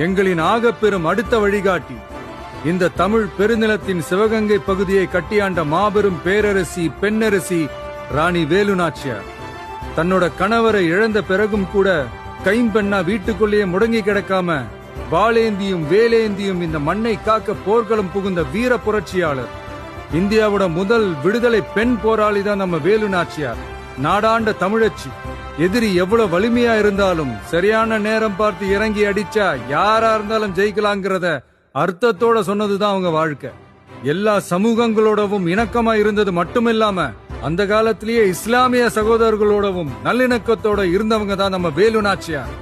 எங்களின் ஆகப்பெரும் அடுத்த வழிகாட்டி. இந்த தமிழ் பெருநிலத்தின் சிவகங்கை பகுதியை கட்டியாண்ட மாபெரும் பேரரசி பெண்ணரசி ராணி வேலு நாச்சியார். தன்னோட கணவரை இழந்த பிறகும் கூட கைம்பெண்ணா வீட்டுக்குள்ளேயே முடங்கி கிடக்காம வாளேந்தியும் வேலேந்தியும் இந்த மண்ணை காக்க போர்க்களம் புகுந்த வீர புரட்சியாளர். இந்தியாவோட முதல் விடுதலை பெண் போராளி தான் நம்ம வேலு நாச்சியார். நாடாண்ட தமிழச்சி. எதிரி எவ்வளவு வலிமையா இருந்தாலும் சரியான நேரம் பார்த்து இறங்கி அடிச்சா யாரா இருந்தாலும் ஜெயிக்கலாங்கிறத அர்த்தத்தோட சொன்னதுதான் அவங்க வாழ்க்கை. எல்லா சமூகங்களோடவும் இணக்கமா இருந்தது மட்டுமில்லாம அந்த காலத்திலேயே இஸ்லாமிய சகோதரர்களோடவும் நல்லிணக்கத்தோட இருந்தவங்க தான் நம்ம வேலு நாச்சியார்.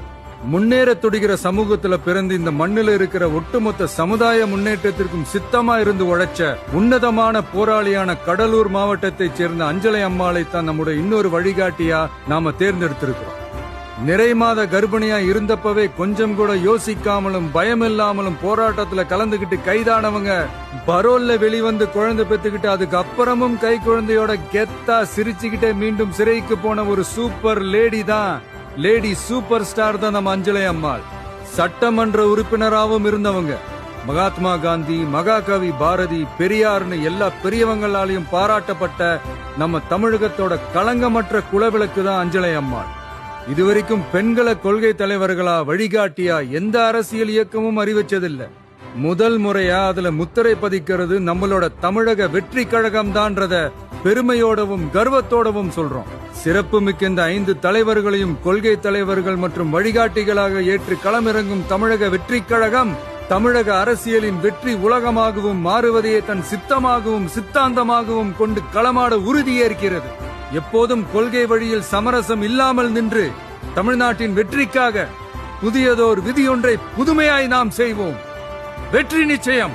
முன்னேற துடிக்கிற சமூகத்துல பிறந்து இந்த மண்ணில் இருக்கிற ஒட்டுமொத்த சமுதாய முன்னேற்றத்திற்கும் சித்தமா இருந்து உழைச்ச உன்னதமான போராளியான கடலூர் மாவட்டத்தைச் சேர்ந்த அஞ்சலை அம்மாளை தான் நம்முடைய இன்னொரு வழிகாட்டியா நாம தேர்ந்தெடுத்திருக்கிறோம். நிறை மாத கர்ப்பிணியா இருந்தப்பவே கொஞ்சம் கூட யோசிக்காமலும் பயமில்லாமலும் போராட்டத்துல கலந்துகிட்டு கைதானவங்க பரோல்ல வெளிவந்து குழந்தை பெத்துக்கிட்டு அதுக்கு அப்புறமும் கை குழந்தையோட கெத்தா சிரிச்சுக்கிட்டே மீண்டும் சிறைக்கு போன ஒரு சூப்பர் லேடி தான், லேடி சூப்பர் ஸ்டார் தான் நம்ம அஞ்சலை அம்மாள். சட்டமன்ற உறுப்பினராகவும் இருந்தவங்க. மகாத்மா காந்தி, மகாகவி பாரதி, பெரியார்னு எல்லா பெரியவங்களாலையும் பாராட்டப்பட்ட நம்ம தமிழகத்தோட களங்கமற்ற குலவிளக்கு தான் அஞ்சலை அம்மாள். இதுவரைக்கும் பெண்களை கொள்கை தலைவர்களா வழிகாட்டியா எந்த அரசியல் இயக்கமும் அறிவிச்சதில்லை. முதல் முறையா அதுல முத்திரை பதிக்கிறது நம்மளோட தமிழக வெற்றி கழகம் தான்றத பெருமையோடவும் கர்வத்தோடவும் சொல்றோம். சிறப்பு மிக்க இந்த 5 தலைவர்களையும் கொள்கை தலைவர்கள் மற்றும் வழிகாட்டிகளாக ஏற்று களமிறங்கும் தமிழக வெற்றி கழகம் தமிழக அரசியலின் வெற்றி உலகமாகவும் மாறுவதையே தன் சித்தமாகவும் சித்தாந்தமாகவும் கொண்டு களமாட உறுதியேற்கிறது. எப்போதும் கொள்கை வழியில் சமரசம் இல்லாமல் நின்று தமிழ்நாட்டின் வெற்றிக்காக புதியதோர் விதியொன்றை புதுமையாய் நாம் செய்வோம். வெற்றி நிச்சயம்.